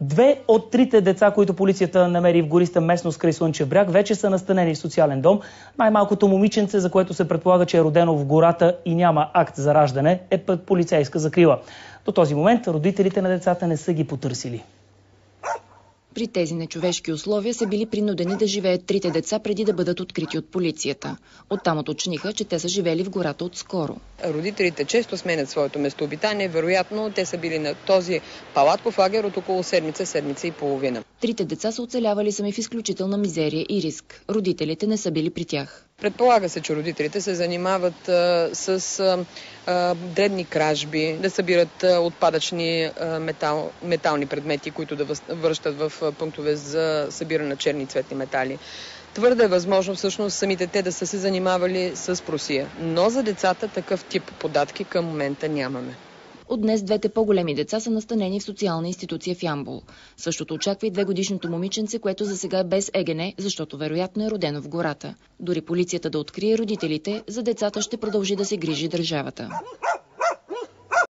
2 от 3 деца, които полицията намери в гориста местност край Слънчев бряг, вече са настанени в социален дом. Най-малкото момиченце, за което се предполага, че е родено в гората и няма акт за раждане, е под полицейска закрила. До този момент родителите на децата не са ги потърсили. При тези нечовешки условия са били принудени да живеят 3 деца преди да бъдат открити от полицията. Оттам уточниха, че те са живели в гората отскоро. Родителите често сменят своето местообитание. Вероятно, те са били на този палатков лагер от около седмица и половина. 3 деца са оцелявали сами в изключителна мизерия и риск. Родителите не са били при тях. Предполага се, че родителите се занимават с дребни кражби, да събират отпадъчни метални предмети, които да връщат в пунктове за събиране на черни и цветни метали. Твърде е възможно всъщност самите те да са се занимавали с просия. Но за децата такъв тип податки към момента нямаме. От днес 2 по-големи деца са настанени в социална институция в Ямбол. Същото очаква и 2-годишното момиченце, което за сега е без ЕГН, защото вероятно е родено в гората. Дори полицията да открие родителите, за децата ще продължи да се грижи държавата.